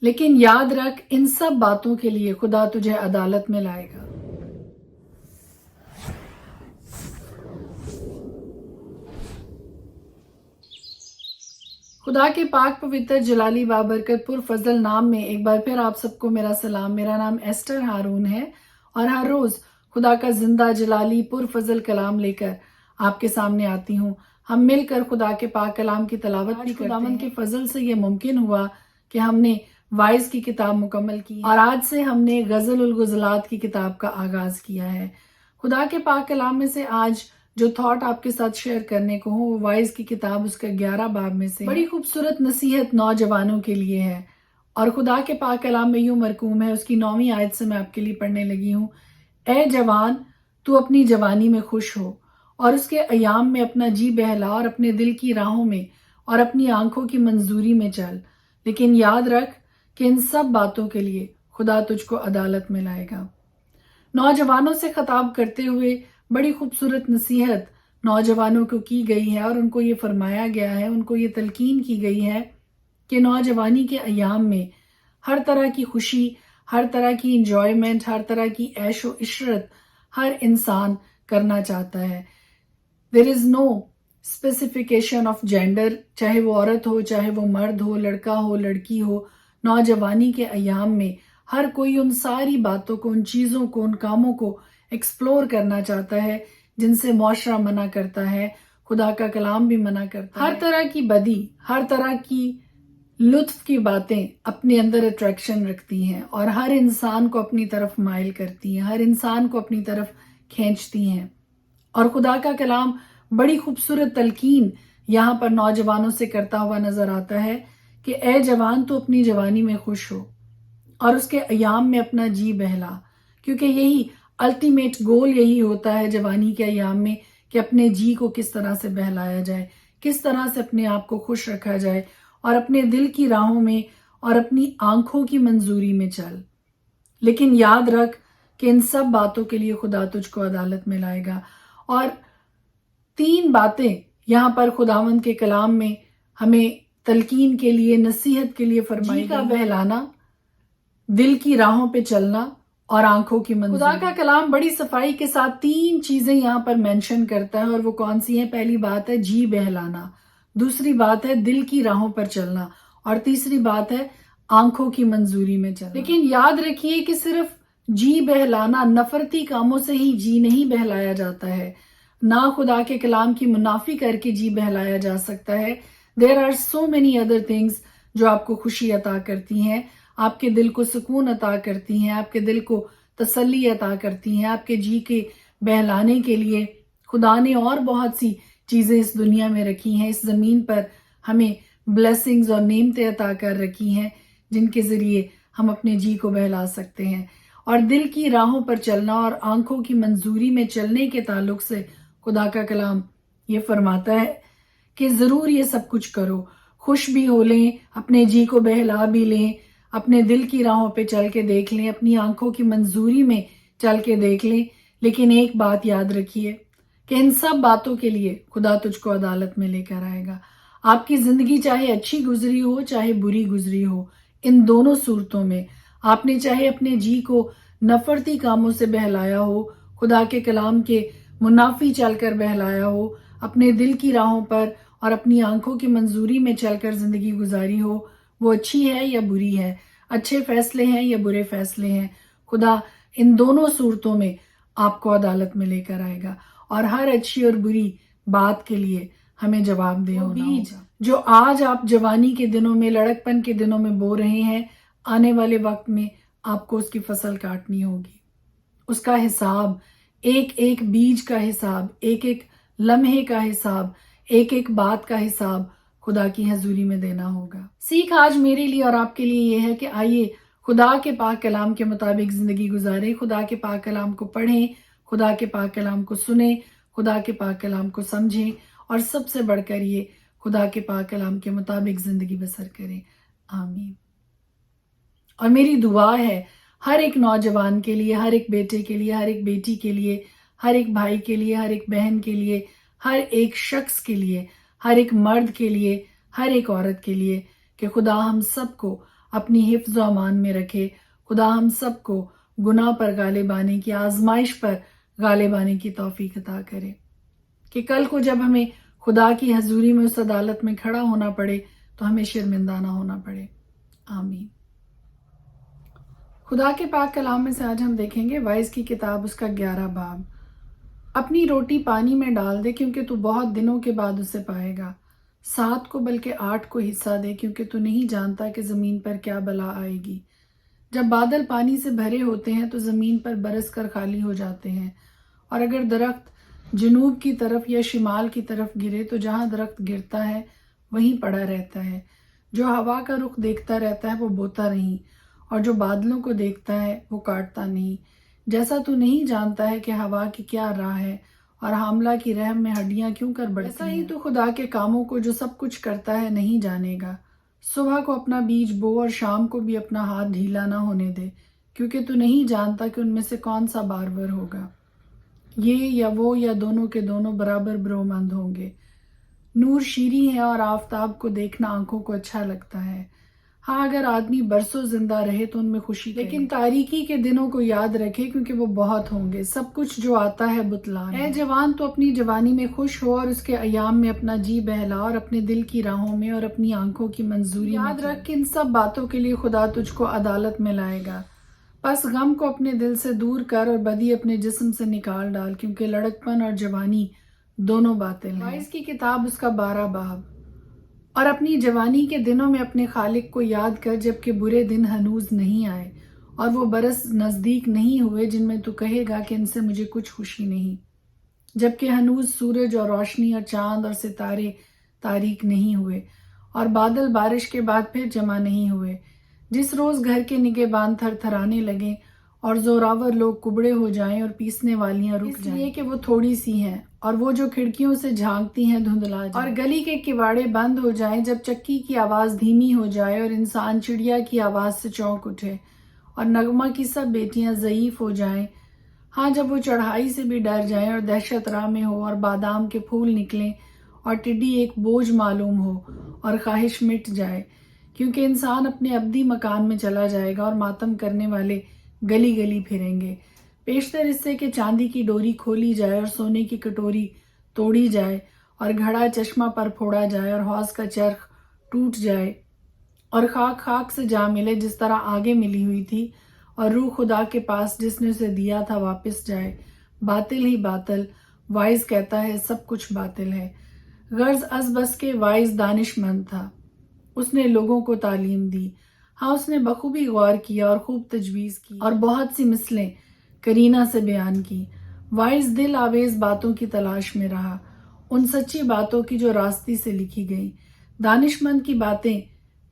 لیکن یاد رکھ ان سب باتوں کے لیے خدا تجھے عدالت میں لائے گا۔ خدا کے پاک پوتر جلالی بابرکت پر فضل نام میں ایک بار پھر آپ سب کو میرا سلام۔ میرا نام ایسٹر ہارون ہے اور ہر روز خدا کا زندہ جلالی پر فضل کلام لے کر آپ کے سامنے آتی ہوں۔ ہم مل کر خدا کے پاک کلام کی تلاوت بھی کرتے ہیں۔ خداوند کے فضل سے یہ ممکن ہوا کہ ہم نے وائز کی کتاب مکمل کی اور آج سے ہم نے غزل الغزلات کی کتاب کا آغاز کیا ہے۔ خدا کے پاک کلام میں سے آج جو تھاٹ آپ کے ساتھ شیئر کرنے کو ہوں وہ وائز کی کتاب اس کا 11 باب میں سے بڑی خوبصورت نصیحت نوجوانوں کے لیے ہے اور خدا کے پاک کلام میں یوں مرقوم ہے، اس کی 9ویں آیت سے میں آپ کے لیے پڑھنے لگی ہوں۔ اے جوان تو اپنی جوانی میں خوش ہو اور اس کے ایام میں اپنا جی بہلا اور اپنے دل کی راہوں میں اور اپنی آنکھوں کی منظوری میں چل، لیکن یاد رکھ کہ ان سب باتوں کے لیے خدا تجھ کو عدالت میں لائے گا۔ نوجوانوں سے خطاب کرتے ہوئے بڑی خوبصورت نصیحت نوجوانوں کو کی گئی ہے اور ان کو یہ فرمایا گیا ہے، ان کو یہ تلقین کی گئی ہے کہ نوجوانی کے ایام میں ہر طرح کی خوشی، ہر طرح کی انجوائمنٹ، ہر طرح کی عیش و عشرت ہر انسان کرنا چاہتا ہے۔ There is no specification of gender، چاہے وہ عورت ہو، چاہے وہ مرد ہو، لڑکا ہو، لڑکی ہو، نوجوانی کے ایام میں ہر کوئی ان ساری باتوں کو، ان چیزوں کو، ان کاموں کو ایکسپلور کرنا چاہتا ہے جن سے معاشرہ منع کرتا ہے، خدا کا کلام بھی منع کرتا ہے۔ ہر طرح کی بدی، ہر طرح کی لطف کی باتیں اپنے اندر اٹریکشن رکھتی ہیں اور ہر انسان کو اپنی طرف مائل کرتی ہیں، ہر انسان کو اپنی طرف کھینچتی ہیں۔ اور خدا کا کلام بڑی خوبصورت تلقین یہاں پر نوجوانوں سے کرتا ہوا نظر آتا ہے کہ اے جوان تو اپنی جوانی میں خوش ہو اور اس کے ایام میں اپنا جی بہلا، کیونکہ یہی الٹیمیٹ گول یہی ہوتا ہے جوانی کے ایام میں کہ اپنے جی کو کس طرح سے بہلایا جائے، کس طرح سے اپنے آپ کو خوش رکھا جائے اور اپنے دل کی راہوں میں اور اپنی آنکھوں کی منظوری میں چل، لیکن یاد رکھ کہ ان سب باتوں کے لیے خدا تجھ کو عدالت میں لائے گا۔ اور 3 باتیں یہاں پر خداوند کے کلام میں ہمیں تلقین کے لیے، نصیحت کے لیے فرمائی گئی۔ جی کا بہلانا، دل کی راہوں پہ چلنا اور آنکھوں کی منظوری۔ خدا کا کلام بڑی صفائی کے ساتھ 3 چیزیں یہاں پر مینشن کرتا ہے اور وہ کون سی ہیں؟ پہلی بات ہے جی بہلانا، دوسری بات ہے دل کی راہوں پر چلنا اور تیسری بات ہے آنکھوں کی منظوری میں چلنا۔ لیکن یاد رکھیے کہ صرف جی بہلانا، نفرتی کاموں سے ہی جی نہیں بہلایا جاتا ہے، نہ خدا کے کلام کی منافی کر کے جی بہلایا جا سکتا ہے۔ There are so many other things جو آپ کو خوشی عطا کرتی ہیں، آپ کے دل کو سکون عطا کرتی ہیں، آپ کے دل کو تسلی عطا کرتی ہیں۔ آپ کے جی کے بہلانے کے لیے خدا نے اور بہت سی چیزیں اس دنیا میں رکھی ہیں، اس زمین پر ہمیں بلیسنگز اور نعمتیں عطا کر رکھی ہیں جن کے ذریعے ہم اپنے جی کو بہلا سکتے ہیں۔ اور دل کی راہوں پر چلنا اور آنکھوں کی منظوری میں چلنے کے تعلق سے خدا کا کلام یہ فرماتا ہے کہ ضرور یہ سب کچھ کرو، خوش بھی ہو لیں، اپنے جی کو بہلا بھی لیں، اپنے دل کی راہوں پہ چل کے دیکھ لیں، اپنی آنکھوں کی منظوری میں چل کے دیکھ لیں، لیکن ایک بات یاد رکھیے کہ ان سب باتوں کے لیے خدا تجھ کو عدالت میں لے کر آئے گا۔ آپ کی زندگی چاہے اچھی گزری ہو چاہے بری گزری ہو، ان دونوں صورتوں میں آپ نے چاہے اپنے جی کو نفرتی کاموں سے بہلایا ہو، خدا کے کلام کے منافی چل کر بہلایا ہو، اپنے دل کی راہوں پر اور اپنی آنکھوں کی منظوری میں چل کر زندگی گزاری ہو، وہ اچھی ہے یا بری ہے، اچھے فیصلے ہیں یا برے فیصلے ہیں، خدا ان دونوں صورتوں میں آپ کو عدالت میں لے کر آئے گا اور ہر اچھی اور بری بات کے لیے ہمیں جواب دہ ہونا ہوگا۔ جو آج آپ جوانی کے دنوں میں، لڑکپن کے دنوں میں بو رہے ہیں، آنے والے وقت میں آپ کو اس کی فصل کاٹنی ہوگی۔ اس کا حساب، ایک ایک بیج کا حساب، ایک ایک لمحے کا حساب، ایک ایک بات کا حساب خدا کی حضوری میں دینا ہوگا۔ سیکھ آج میرے لیے اور آپ کے لیے یہ ہے کہ آئیے خدا کے پاک کلام کے مطابق زندگی گزاریں، خدا کے پاک کلام کو پڑھیں، خدا کے پاک کلام کو سنیں، خدا کے پاک کلام کو سمجھیں اور سب سے بڑھ کر یہ خدا کے پاک کلام کے مطابق زندگی بسر کریں۔ آمین۔ اور میری دعا ہے ہر ایک نوجوان کے لیے، ہر ایک بیٹے کے لیے، ہر ایک بیٹی کے لیے، ہر ایک بھائی کے لیے، ہر ایک بہن کے لیے، ہر ایک شخص کے لیے، ہر ایک مرد کے لیے، ہر ایک عورت کے لیے کہ خدا ہم سب کو اپنی حفظ و امان میں رکھے۔ خدا ہم سب کو گناہ پر غالب آنے کی، آزمائش پر غالب آنے کی توفیق عطا کرے، کہ کل کو جب ہمیں خدا کی حضوری میں اس عدالت میں کھڑا ہونا پڑے تو ہمیں شرمندہ نہ ہونا پڑے۔ آمین۔ خدا کے پاک کلام میں سے آج ہم دیکھیں گے وائز کی کتاب، اس کا 11 باب۔ اپنی روٹی پانی میں ڈال دے کیونکہ تو بہت دنوں کے بعد اسے پائے گا۔ 7 کو بلکہ 8 کو حصہ دے کیونکہ تو نہیں جانتا کہ زمین پر کیا بلا آئے گی۔ جب بادل پانی سے بھرے ہوتے ہیں تو زمین پر برس کر خالی ہو جاتے ہیں، اور اگر درخت جنوب کی طرف یا شمال کی طرف گرے تو جہاں درخت گرتا ہے وہیں پڑا رہتا ہے۔ جو ہوا کا رخ دیکھتا رہتا ہے وہ بوتا نہیں، اور جو بادلوں کو دیکھتا ہے وہ کاٹتا نہیں۔ جیسا تو نہیں جانتا ہے کہ ہوا کی کیا راہ ہے، اور حاملہ کی رحم میں ہڈیاں کیوں کر بڑھتی ہیں، ایسا ہی تو خدا کے کاموں کو جو سب کچھ کرتا ہے نہیں جانے گا۔ صبح کو اپنا بیج بو اور شام کو بھی اپنا ہاتھ ڈھیلا نہ ہونے دے، کیونکہ تو نہیں جانتا کہ ان میں سے کون سا بارور ہوگا۔ یہ یا وہ یا دونوں کے دونوں برابر برومند ہوں گے۔ نور شیریں ہے اور آفتاب کو دیکھنا آنکھوں کو اچھا لگتا ہے۔ ہاں، اگر آدمی برسوں زندہ رہے تو ان میں خوشی کرے، لیکن تاریکی کے دنوں کو یاد رکھے کیونکہ وہ بہت ہوں گے۔ سب کچھ جو آتا ہے بتلان ہے۔ اے جوان، تو اپنی جوانی میں خوش ہو اور اس کے ایام میں اپنا جی بہلا، اور اپنے دل کی راہوں میں اور اپنی آنکھوں کی منظوری میں یاد رکھ کہ ان سب باتوں کے لیے خدا تجھ کو عدالت میں لائے گا۔ پس غم کو اپنے دل سے دور کر اور بدی اپنے جسم سے نکال ڈال، کیونکہ لڑکپن اور جوانی دونوں باطل ہیں۔ وائز کی کتاب، اس کا 12 باب۔ اور اپنی جوانی کے دنوں میں اپنے خالق کو یاد کر، جبکہ برے دن ہنوز نہیں آئے اور وہ برس نزدیک نہیں ہوئے جن میں تو کہے گا کہ ان سے مجھے کچھ خوشی نہیں، جبکہ ہنوز سورج اور روشنی اور چاند اور ستارے تاریک نہیں ہوئے، اور بادل بارش کے بعد پھر جمع نہیں ہوئے۔ جس روز گھر کے نگہبان تھر تھرانے لگیں اور زوراور لوگ کبڑے ہو جائیں اور پیسنے والیاں رک جائیں، اس لیے کہ وہ تھوڑی سی ہیں، اور وہ جو کھڑکیوں سے جھانکتی ہیں دھندلا جائیں، اور گلی کے کواڑے بند ہو جائیں، جب چکی کی آواز دھیمی ہو جائے اور انسان چڑیا کی آواز سے چونک اٹھے، اور نغمہ کی سب بیٹیاں ضعیف ہو جائیں۔ ہاں، جب وہ چڑھائی سے بھی ڈر جائیں اور دہشت راہ میں ہو، اور بادام کے پھول نکلیں اور ٹڈی ایک بوجھ معلوم ہو اور خواہش مٹ جائے، کیونکہ انسان اپنے ابدی مکان میں چلا جائے گا اور ماتم کرنے والے گلی گلی پھریں گے۔ پیشتر اس سے کہ چاندی کی ڈوری کھولی جائے اور سونے کی کٹوری توڑی جائے اور گھڑا چشمہ پر پھوڑا جائے اور حوض کا چرخ ٹوٹ جائے اور خاک خاک سے جا ملے جس طرح آگے ملی ہوئی تھی، اور روح خدا کے پاس جس نے اسے دیا تھا واپس جائے۔ باطل ہی باطل، وائز کہتا ہے سب کچھ باطل ہے۔ غرض از بس کے وائز دانش مند تھا، اس نے لوگوں کو تعلیم دی۔ ہاں، اس نے بخوبی غور کیا اور خوب تجویز کی اور بہت سی مثلیں کرینہ سے بیان کی۔ وائز دل آویز باتوں کی تلاش میں رہا، ان سچی باتوں کی جو راستی سے لکھی گئیں۔ دانش مند کی باتیں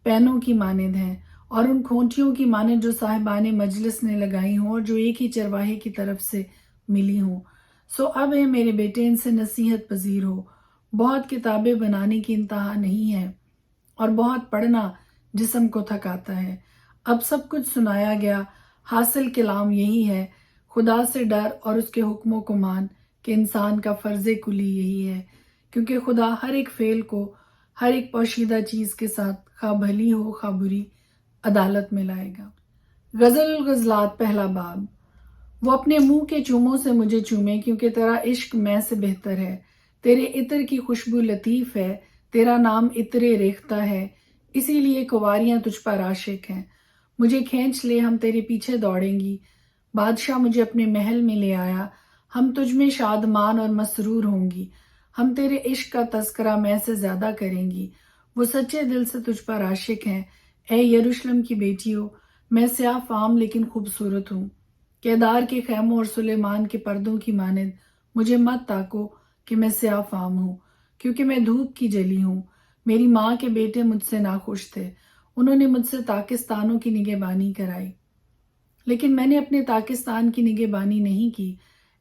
پینوں کی مانند ہیں، اور ان کھونٹیوں کی مانند جو صاحبان مجلس نے لگائی ہوں اور جو ایک ہی چرواہے کی طرف سے ملی ہوں۔ سو اب اے میرے بیٹے، ان سے نصیحت پذیر ہو۔ بہت کتابیں بنانے کی انتہا نہیں ہے، اور بہت پڑھنا جسم کو تھکاتا ہے۔ اب سب کچھ سنایا گیا، حاصل کلام یہی ہے، خدا سے ڈر اور اس کے حکموں کو مان، کہ انسان کا فرض کلی یہی ہے، کیونکہ خدا ہر ایک فعل کو ہر ایک پوشیدہ چیز کے ساتھ، خواہ بھلی ہو خواہ بری، عدالت میں لائے گا۔ غزل الغزلات، پہلا باب۔ وہ اپنے منہ کے چوموں سے مجھے چومے، کیونکہ تیرا عشق میں سے بہتر ہے۔ تیرے عطر کی خوشبو لطیف ہے، تیرا نام عطر ریختہ ہے، اسی لیے کنواریاں تجھ پر عاشق ہیں۔ مجھے کھینچ لے، ہم تیرے پیچھے دوڑیں گی۔ بادشاہ مجھے اپنے محل میں لے آیا، ہم تجھ میں شادمان اور مسرور ہوں گی۔ ہم تیرے عشق کا تذکرہ میں سے زیادہ کریں گی۔ وہ سچے دل سے تجھ پر عاشق ہیں۔ اے یروشلم کی بیٹیوں، میں سیاہ فام لیکن خوبصورت ہوں۔ کیدار کے خیموں اور سلیمان کے پردوں کی مانند مجھے مت تاکو کہ میں سیاہ فام ہوں، کیونکہ میں دھوپ کی جلی ہوں۔ میری ماں کے بیٹے مجھ سے ناخوش تھے، انہوں نے مجھ سے پاکستانوں کی نگہبانی کرائی، لیکن میں نے اپنے پاکستان کی نگہبانی نہیں کی۔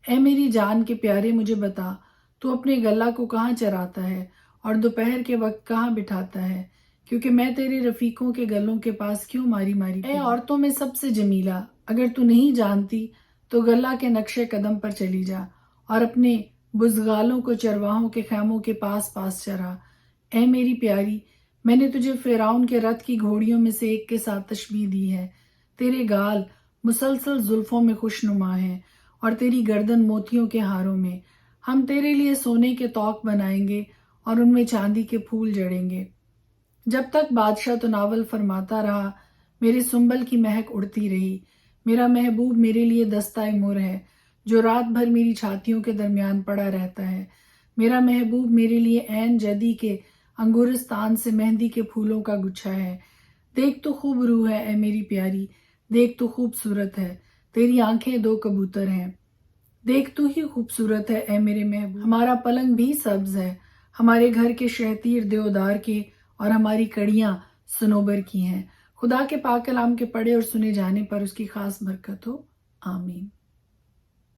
اے میری جان کے پیارے، مجھے بتا، تو اپنے گلہ کو کہاں چراتا ہے اور دوپہر کے وقت کہاں بٹھاتا ہے؟ کیونکہ میں تیرے رفیقوں کے گلوں کے پاس کیوں ماری ماری؟ اے عورتوں میں سب سے جمیلہ، اگر تو نہیں جانتی تو گلہ کے نقش قدم پر چلی جا اور اپنے بزغالوں کو چرواہوں کے خیموں کے پاس پاس چرا۔ اے میری پیاری، میں نے تجھے فرعون کے رتھ کی گھوڑیوں میں سے ایک کے ساتھ تشبیہ دی ہے۔ تیرے گال مسلسل زلفوں میں خوشنما ہیں اور تیری گردن موتیوں کے ہاروں میں۔ ہم تیرے لیے سونے کے طوق بنائیں گے اور ان میں چاندی کے پھول جڑیں گے۔ جب تک بادشاہ تو ناول فرماتا رہا، میرے سنبل کی مہک اڑتی رہی۔ میرا محبوب میرے لیے دستہ مر ہے جو رات بھر میری چھاتیوں کے درمیان پڑا رہتا ہے۔ میرا محبوب میرے لیے عین جدی کے انگورستان سے مہندی کے پھولوں کا گچھا ہے۔ دیکھ تو خوب روح ہے اے میری پیاری، دیکھ تو خوبصورت ہے، تیری آنکھیں دو کبوتر ہیں۔ دیکھ تو ہی خوبصورت ہے اے میرے محبوب، ہمارا پلنگ بھی سبز ہے، ہمارے گھر کے شہتیر دیودار کے اور ہماری کڑیاں صنوبر کی ہیں۔ خدا کے پاک کلام کے پڑھے اور سنے جانے پر اس کی خاص برکت ہو، آمین۔